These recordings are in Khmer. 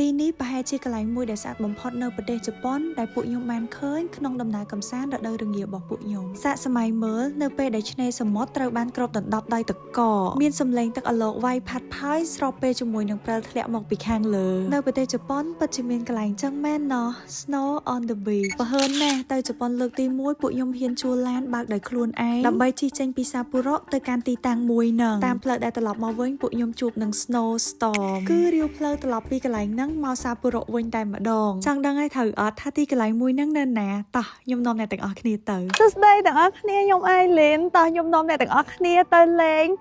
ទីនេះប្រហែលជាកន្លែងមួយដែលស្អាតបំផុតនៅប្រទេសជប៉ុនដែលពួកខ្ញុំបានឃើញក្នុងដំណើរកម្សាន្តរដូវរងារបស់ពួកខ្ញុំសាកសម័យមើលនៅពេលដែលឆ្នេរសមុទ្រត្រូវបានគ្របដណ្ដប់ដោយទឹកកកមានសំឡេងទឹកអាឡូកវាយផាត់ផាយស្របពេលជាមួយនឹងព្រិលធ្លាក់មកពីខាងលើនៅប្រទេសជប៉ុនពិតជាមានកន្លែងចឹងមែនណោះ Snow on the beach បើហឺនណាស់ទៅជប៉ុនលើកទី1ពួកខ្ញុំហ៊ានជួលឡានបើកដោយខ្លួនឯងដើម្បីជិះចេញពីសាពូរ៉ូទៅកាន់ទីតាំងមួយហ្នឹងតាមផ្លូវដែលត្រឡប់មកវិញពួកខ្ញុំជួបនឹង Snow Storm គឺរាវផ្លូវត្រឡប់ពីកន្លែងហ្នឹងមកសាពូរ៉ូវិញតែម្ដងចង់ដឹងឲ្យត្រូវអត់ថាទីកន្លែងមួយហ្នឹងនៅណាតោះខ្ញុំនាំអ្នកទាំងអស់គ្នាទៅសួស្តីទាំងអស់គ្នាខ្ញុំអៃលីនតោះខ្ញុំនាំអ្នកទាំងអស់គ្នាទៅលេង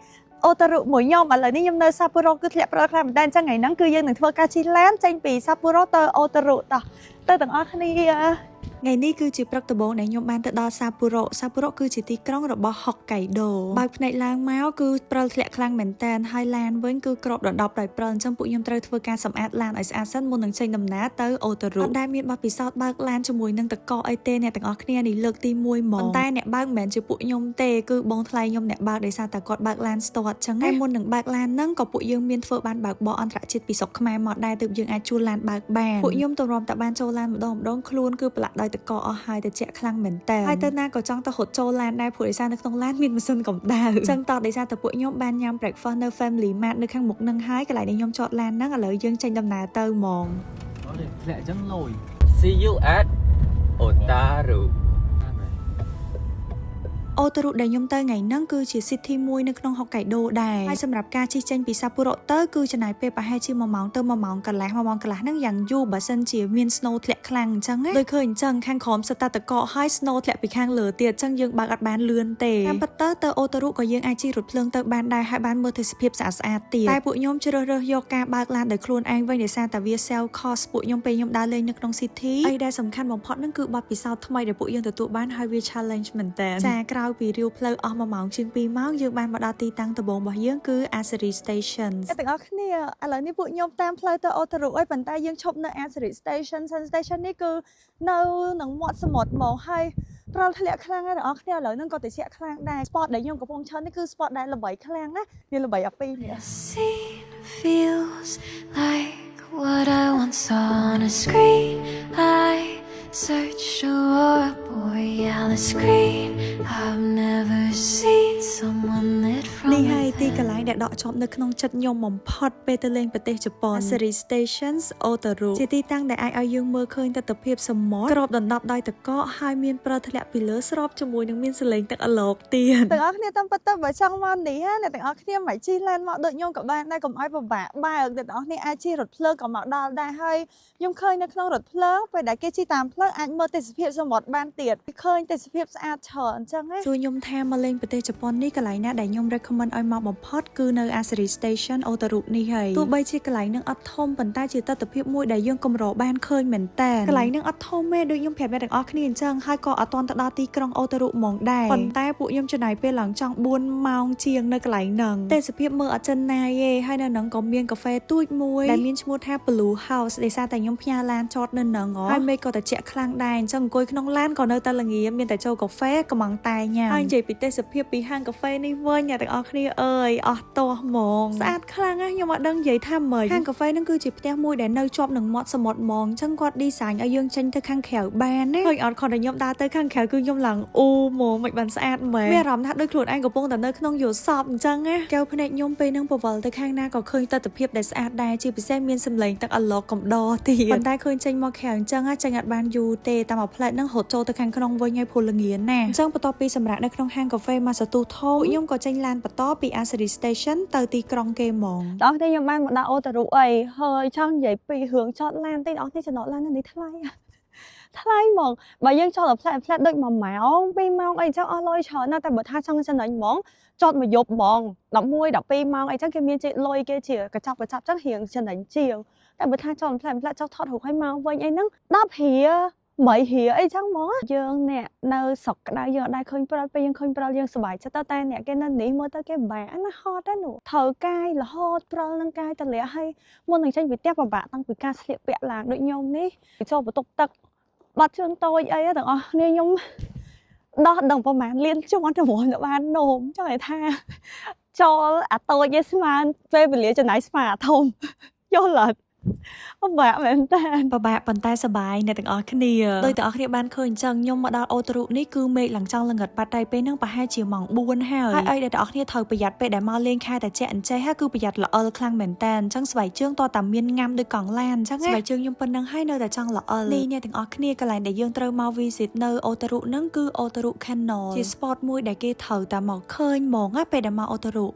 អូតារុមួយខ្ញុំឥឡូវនេះខ្ញុំនៅសាពូរ៉ូគឺធ្លាក់ព្រិលខ្លាំងមែនតើអញ្ចឹងថ្ងៃហ្នឹងគឺយើងនឹងធ្វើការជិះឡានចេញពីសាពូរ៉ូទៅអូតារុតោះទៅទាំងអស់គ្នាថ្ងៃនេះគឺជាព្រឹកដំបូងដែលខ្ញុំបានទៅដល់សាពូរ៉ូសាពូរ៉ូគឺជាទីក្រុងរបស់ហុកកៃដូបើកភ្នែកឡើងមកគឺព្រិលធ្លាក់ខ្លាំងមែនតើហើយឡានវិញគឺគ្របដណ្ដប់ដោយព្រិលអញ្ចឹងពួកខ្ញុំត្រូវធ្វើការសម្អាតឡានឲ្យស្អាតសិនមុននឹងចេញដំណើរទៅអូតារុអត់ដែលមានបទពិសោធន៍បើកឡានជាមួយនឹងតកកអីទេអ្នកទាំងអស់គ្នានេះលើកទី1ហ្មងប៉ុន្តែអ្នកបើកមិនមែនជាពួកខ្ញុំទេគឺបងថ្លៃខ្ញុំអ្នកបើកដោយសារតែគាត់បើកឡានស្ទាត់អញ្ចឹងតែមុននឹងបើកឡានហ្នឹងក៏ពួកយើងមានធ្វើបានបើកបរអន្តរជាតិពីស្រុកខ្មែរមកដែរទើបយើងអាចជួលឡានបើកបានពួកខ្ញុំទម្រាំតែបានចូលឡានម្ដងខ្លួនគឺប្រឡាក់ដោយតកកអស់ហើយជាក់ខ្លាំងមែនតើហើយទៅណាក៏ចង់ទៅរត់ចូលឡានដែរព្រោះដោយសារនៅក្នុងឡានមានម៉ាស៊ីនកម្ដៅអញ្ចឹងតោះដោយសារតែពួកខ្ញុំបានញ៉ាំ breakfast នៅ Family Mart នៅខាងមុខនឹងហើយកន្លែងដែលខ្ញុំចតឡានហ្នឹងឥឡូវយើងចេញដំណើរទៅហ្មងធ្លាក់អញ្ចឹងលយ See you at Otaru អូតារុដែលខ្ញុំទៅថ្ងៃហ្នឹងគឺជា city មួយនៅក្នុងហុកកៃដូដែរហើយសម្រាប់ការជិះចេញពីសាពូរ៉ូទៅគឺចំណាយពេលប្រហែលជា1ម៉ោងទៅ1ម៉ោងកន្លះហ្នឹងយ៉ាងយូរបើសិនជាមាន snow ធ្លាក់ខ្លាំងអញ្ចឹងណាដូចឃើញអញ្ចឹងខាងក្រោមសិតតែតកកហើយ snow ធ្លាក់ពីខាងលើទៀតអញ្ចឹងយើងបើកអត់បានលឿនទេតាមពិតទៅអូតារុក៏យើងអាចជិះរថភ្លើងទៅបានដែរហើយបានមើលទេសភាពស្អាតទៀតតែពួកខ្ញុំជ្រើសរើសយកការបើកឡានដោយខ្លួនឯងវិញដោយសារតែវា sell cost ពួកខ្ញុំពេលខ្ញុំដើរលេងនៅក្នុង city អីដែលសំខាន់បំផុតហ្នឹងគឺបទពិសោធន៍ថ្មីដែលពួកយើងទទួលបានហើយវា challenge មែនតើចាក្រោយពីរាវផ្លូវអស់1ម៉ោងជាង2ម៉ោងយើងបានមកដល់ទីតាំងដំបូងរបស់យើងគឺ Asari Station ទាំងអស់គ្នាឥឡូវនេះពួកខ្ញុំតាមផ្លូវទៅអូតារុប៉ុន្តែយើងឈប់នៅ Asari Station Station នេះគឺនៅនឹងមាត់សមុទ្រហ្មងហើយព្រិលធ្លាក់ខ្លាំងណាស់ទាំងអស់គ្នាឥឡូវហ្នឹងក៏ត្រជាក់ខ្លាំងដែរ spot ដែលខ្ញុំកំពុងឈរនេះគឺ spot ដែលល្បីខ្លាំងណាវាល្បីអាពីនេះ feels like what I once saw on a screen I search for a boy on the screen I've never seen someone lit from នេះហើយទីកន្លែងដែលដកជាប់នៅក្នុងចិត្តខ្ញុំបំផុតពេលទៅលេងប្រទេសជប៉ុន Asari Stations Otaru ជាទីតាំងដែលអាចឲ្យយើងមើលឃើញទិដ្ឋភាពសមុទ្រគ្របដណ្ដប់ដោយទឹកកកហើយមានព្រិលធ្លាក់ពីលើស្របជាមួយនឹងមានសលេងទឹកអាឡូកទៀតទាំងអស់គ្នាតាមពិតទៅបើចង់មកនេះណាអ្នកទាំងអស់គ្នាមិនជិះឡានមកដូចខ្ញុំក៏បានដែរកុំឲ្យពិបាកបើកអ្នកទាំងអស់គ្នាអាចជិះរថភ្លើងក៏មកដល់ដែរហើយខ្ញុំឃើញនៅក្នុងរថភ្លើងពេលដែលគេជិះតាមផ្លូវអាចមើលទេសភាពសមុទ្របានទៀតឃើញទេសភាពស្អាតច្រើនអញ្ចឹងណាជួយខ្ញុំថាមកលេងប្រទេសជប៉ុននេះកន្លែងណាដែលខ្ញុំ recommend ឲ្យមកបំផុតគឺនៅ Asari Station Otaru នេះហើយទោះបីជាកន្លែងនឹងអត់ធំប៉ុន្តែជាទស្សនវិជ្ជាមួយដែលយើងកម្របានឃើញមែនតើកន្លែងនឹងអត់ធំទេដូចខ្ញុំប្រាប់អ្នកទាំងអស់គ្នាអញ្ចឹងហើយក៏អត់ទាន់ទៅដល់ទីក្រុង Otaru ហ្មងដែរប៉ុន្តែពួកខ្ញុំចំណាយពេលឡើងចង់4ម៉ោងជាងនៅកន្លែងហ្នឹងទេសភាពមើលអត់ចិនណាយទេហើយនៅហ្នឹងក៏មានកាហ្វេទូចមួយដែលមានឈ្មោះថា Blue House ដោយសារតែខ្ញុំផ្ញើឡានចតនៅហ្នឹងហើយមេឃក៏ត្រជាក់ខ្លាំងដែរអញ្ចឹងអង្គុយក្នុងឡានក៏នៅតែល្ងាមានតែចូលកាហ្វេកំងតែញ៉ាំហើយនិយាយពីទេសភាពពីហាងកាហ្វេនេះវិញអ្នកទាំងអស់គ្នាអើយអស់ទាស់ហ្មងស្អាតខ្លាំងណាស់ខ្ញុំអត់ដឹងនិយាយថាម៉េចហាងកាហ្វេហ្នឹងគឺជាផ្ទះមួយដែលនៅជាប់នឹងមាត់សមុទ្រហ្មងអញ្ចឹងគាត់ design ឲ្យយើងចេញទៅខាងក្រៅបានណាហើយអត់ខំតែខ្ញុំដើរទៅខាងក្រៅគឺខ្ញុំឡើងអូហ្មងមិនបានស្អាតមែនមានអារម្មណ៍ថាដូចខ្លួនឯងកំពុងតែនៅក្នុងយល់សពអញ្ចឹងណាកែវភ្នែកខ្ញុំពេលហ្នឹងពវល់ទៅខាងណាក៏ឃើញទស្សនវិជ្ជាដែលស្អាតដែរជាពិសេសមានសម្លេងទឹកអាឡូកំដរទៀតប៉ុន្តែឃើញចេញមកក្រៅអញ្ចឹងចេញអត់បានយូរទេតាមមួយផ្លែតហ្នឹងរត់ចូលទៅខាងក្នុងវិញឲ្យពលល្ងាណាអញ្ចឹងបន្ទាប់ពីសម្រាប់នៅក្នុងហាងកាហ្វេមកសទូធំខ្ញុំក៏ចេញឡានបន្តពី Asari Station ទៅទីក្រុងគេហ្មងដល់នេះខ្ញុំបានមកដល់អូតារុអីហើយចង់និយាយពីរឿងចតឡានតិចដល់នេះចំណតឡាននេះថ្លៃថ្លៃហ្មងបើយើងចតដល់ផ្លែតដូច1ម៉ោង2ម៉ោងអីចឹងអស់លុយច្រើនណាស់តែបើថាចង់ចំណេញហ្មងចតមួយយប់ហ្មង11 12ម៉ោងអីចឹងគេមានជាលុយគេជាកញ្ចប់ចឹងរៀងចំណេញជាងតែបើថាចតផ្លែតចុះថតរូបឲ្យមកវិញអីហ្នឹង10រៀល3រៀលអីចឹងហ្មងយើងអ្នកនៅស្រុកក្តៅយើងអត់ដែរឃើញព្រិលពេលយើងឃើញព្រិលយើងសប្បាយចិត្តតែអ្នកគេនៅនេះមើលទៅគេពិបាកណាហត់ហ្នឹងត្រូវកាយរហូតព្រិលនឹងកាយតលាក់ឲ្យមុននឹងចេញពីផ្ទះពិបាកតាំងពីការស្លៀកពាក់ឡានដូចខ្ញុំនេះចូលបន្ទប់ទឹកបាត់ជើងតូចអីទាំងអស់គ្នាខ្ញុំដោះដឹងប្រហែលលានជាន់ទៅបាននោមចង់ឲ្យថាចូលអាតូចឯស្មានពេលវេលាចំណាយស្មើអាធំយល់អត់ បាក់មែនតើ បបាក់ប៉ុន្តែសប្បាយអ្នកទាំងអស់គ្នាដោយទាំងអស់គ្នាបានឃើញអញ្ចឹងខ្ញុំមកដល់អូតរូនេះគឺមេឃឡើងចង់ល្ងឹតបាត់ហើយពេលហ្នឹងប្រហែលជាម៉ោង4ហើយអីដែលទាំងអស់គ្នាត្រូវប្រយ័ត្នពេលដែលមកលេងខែតាចេះអញ្ចេះហើយគឺប្រយ័ត្នល្អិលខ្លាំងមែនតើអញ្ចឹងស្បែកជើងតតែមានងាំដូចកង់ឡានអញ្ចឹងស្បែកជើងខ្ញុំប៉ុណ្្នឹងហើយនៅតែចង់ល្អិលនេះអ្នកទាំងអស់គ្នាកន្លែងដែលយើងត្រូវមក visit នៅអូតរូហ្នឹងគឺអូតរូ Canal ជា spot មួយដែលគេត្រូវតែមកឃើញហ្មងពេលដែលមកអូតរូ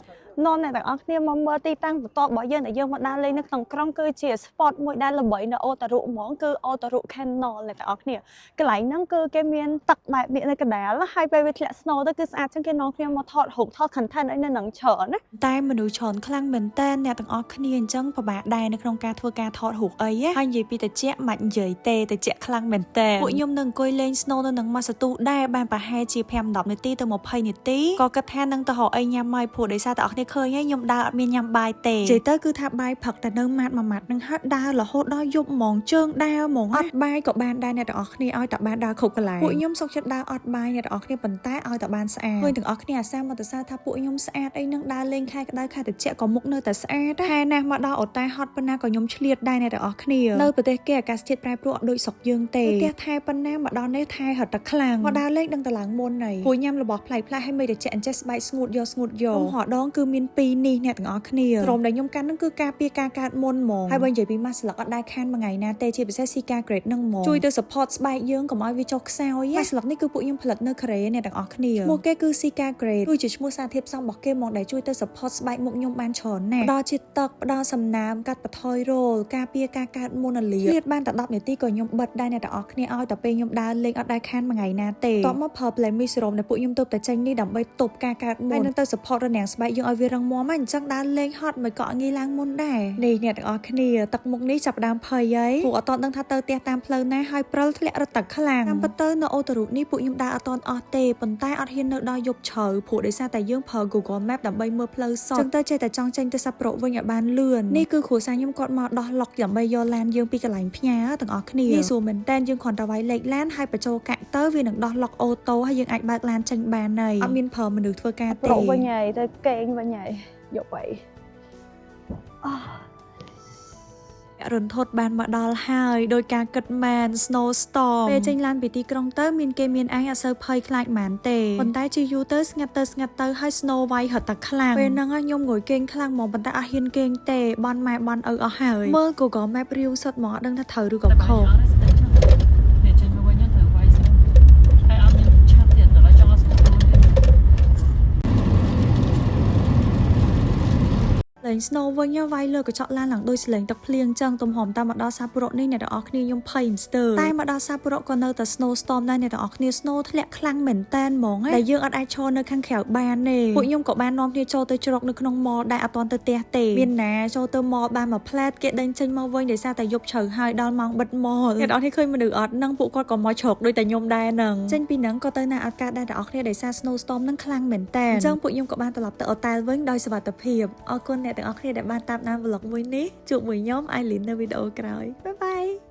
នាំអ្នកទាំងអស់គ្នាមកមើលទីតាំងបន្ទាប់របស់យើងដែលយើងមកដើរលេងនៅក្នុងក្រុងគឺជា spot មួយដែលល្បីនៅអូតារុហ្មងគឺអូតារុ Canal អ្នកទាំងអស់គ្នាកន្លែងហ្នឹងគឺគេមានទឹកបែបនេះនៅកណ្ដាលហើយពេលវាធ្លាក់ snow ទៅគឺស្អាតចឹងគេនាំគ្នាមកថតរូបថត content អីនៅនឹងច្រើនណាតែមនុស្សច្រើនខ្លាំងមែនតើអ្នកទាំងអស់គ្នាអញ្ចឹងពិបាកដែរនៅក្នុងការធ្វើការថតរូបអីហើយនិយាយពីតិចមិននិយាយទេតិចខ្លាំងមែនតើពួកខ្ញុំនឹងអង្គុយលេង snow នៅនឹងមកសទូដែរបានប្រហែលជា5-10នាទីទៅ20នាទីក៏គិតថានឹងទៅរកអីញ៉ាំហើយព្រោះដោយសារតែអស់គ្នាឃើញហើយខ្ញុំដើរអត់មានញ៉ាំបាយទេនិយាយទៅគឺថាបាយផឹកតែនៅម៉ាត់មួយម៉ាត់នឹងហើយដើររហូតដល់យប់ហ្មងជើងដើរហ្មងអត់បាយក៏បានដែរអ្នកទាំងអស់គ្នាឲ្យតែបានដើរគ្រប់កន្លែងពួកខ្ញុំសុខចិត្តដើរអត់បាយអ្នកទាំងអស់គ្នាប៉ុន្តែឲ្យតែបានស្អាតឃើញទាំងអស់គ្នាអាសាមកទៅសើថាពួកខ្ញុំស្អាតអីនឹងដើរលេងខែក្តៅខែត្រជាក់ក៏មុខនៅតែស្អាតខែណាស់មកដល់អូតែហត់ប៉ុណ្ណាក៏ខ្ញុំឆ្លៀតដែរអ្នកទាំងអស់គ្នានៅប្រទេសគេអាកាសធាតុប្រែប្រួលអត់ដូចស្រុកយើងទេផ្ទះថែប៉ុណ្ណាមកដល់នេះថែហត់តែខ្លាំងមកដើរលេងដឹងតែឡើងមុនហើយពួកញ៉ាំរបស់ប្លែកៗឲ្យមេត្រជាក់អញ្ចេះស្បែកស្ងួតយកខ្ញុំហត់ដងគឺមាន2នេះអ្នកទាំងអស់គ្នាក្រុមដែលខ្ញុំកាន់នឹងគឺការពារការកើតមុនហ្មងហើយបើនិយាយពីម៉ាស់ស្លឹកអត់ដែរខានមួយថ្ងៃណាទេជាពិសេស Sika Grade នឹងហ្មងជួយទៅ support ស្បែកយើងកុំឲ្យវាចុះខ្សោយម៉ាស់ស្លឹកនេះគឺពួកខ្ញុំផលិតនៅកូរ៉េអ្នកទាំងអស់គ្នាឈ្មោះគេគឺ Sika Grade គឺជាឈ្មោះសារធាតុផ្សំរបស់គេហ្មងដែលជួយទៅ support ស្បែកមុខខ្ញុំបានច្រើនណាស់ផ្ដល់ជាតិទឹកផ្ដល់សំណើមកាត់បន្ថយរោលការពារការកើតមុនអលាឆ្លៀតបានតែ10នាទីក៏ខ្ញុំបិទដែរអ្នកទាំងអស់គ្នាឲ្យតែពេលខ្ញុំដើរលេងអត់ដែរខានមួយថ្ងៃណាទេតបមកប្រើ Plemi Serum ដែលពួកខ្ញុំទើបតែចេញនេះដើម្បីទប់ការកើតមុនហើយនឹងទៅ support រនាំងស្បែកយើងឲ្យវារឹងមាំហើយអញ្ចឹងដើរលេងហត់មិនក៏ងាយឡើងមុនដែរនេះអ្នកទាំងអស់គ្នាទឹកមុខនេះចាប់ដើមភ័យហើយពួកអត់តដឹងថាទៅផ្ទះតាមផ្លូវណាហើយព្រិលធ្លាក់រត់ទឹកខ្លាំងតាមពិតទៅនៅអូតារុនេះពួកខ្ញុំដើរអត់តអស់ទេប៉ុន្តែអត់ហ៊ាននៅដល់យប់ជ្រៅព្រោះដោយសារតែយើងប្រើ Google Map ដើម្បីមើលផ្លូវសតចឹងទៅចេះតែចង់ចេញទៅសាប់ប្រកវិញឲ្យបានលឿននេះគឺគ្រួសារខ្ញុំគាត់មកដោះឡុកដើម្បីយកឡានយើងពីកន្លែងផ្ញើទាំងអស់គ្នានេះស្រួលមែនតើយើងគ្រាន់តែវាយលេខឡានហើយបញ្ចូលកាក់ទៅវានឹងដោះឡុកអូតូហើយយើងអាចបើកឡានចេញបានហើយអត់មានប្រើមនុស្សធ្វើការទេប្រកវិញហើយទៅកេងវិញហើយយកទៅរន្ធត់បានមកដល់ហើយដោយការគិតមែន snowstorm ពេលចេញឡានពីទីក្រុងទៅមានគេមានឯងអត់សូវភ័យខ្លាចហ្មងទេប៉ុន្តែជាយូរទៅស្ងាត់ទៅហើយ snow វាយហត់តែខ្លាំងពេលហ្នឹងខ្ញុំងុយគេងខ្លាំងហ្មងប៉ុន្តែអត់ហ៊ានគេងទេបនម៉ែបនឪអស់ហើយមើល Google Map រាវសុទ្ធហ្មងអត់ដឹងថាត្រូវឬក៏ខុសអ្នកចេញមកវិញត្រូវវាយស្នូហើយអត់មានឆាប់ទៀតដល់ចង់ឲ្យស្នូលេង snow វិញវាយលើកញ្ចក់ឡានឡើងដូចសលេងទឹកភ្លៀងចឹងទំហំតាមមកដល់សាពរៈនេះអ្នកទាំងអស់គ្នាខ្ញុំភ័យមិនស្ទើរតែមកដល់សាពរៈក៏នៅតែ snow storm ដែរអ្នកទាំងអស់គ្នា snow ធ្លាក់ខ្លាំងមែនតែនហ្មងតែយើងអត់អាចឈរនៅខាងក្រៅបានទេពួកខ្ញុំក៏បាននាំគ្នាចូលទៅជ្រកនៅក្នុង mall ដែលអត់ទាន់ទៅផ្ទះទេមានណាចូលទៅ mall បានមួយផ្លែតគេដេញចេញមកវិញដោយសារតែយប់ជ្រៅហើយដល់ម៉ោងបិទ mall អ្នកទាំងអស់គ្នាឃើញមនុស្សអត់នឹងពួកគាត់ក៏មកជ្រកដូចតែខ្ញុំដែរនឹងចេញពីហ្នឹងក៏ទៅណាអត់កើតដែរអ្នកទាំងអស់គ្នាដោយសារ snow storm ហ្នឹងខ្លាំងមែនតែនអញ្ចឹងពួកខ្ញុំក៏បានត្រឡប់ទៅអូតែលវិញដោយសុវត្ថិភាពអរគុណអ្នកទាំងអស់គ្នាដែលបានតាមដាន vlog មួយនេះជួបមួយខ្ញុំ Aileen នៅវីដេអូក្រោយបាយបាយ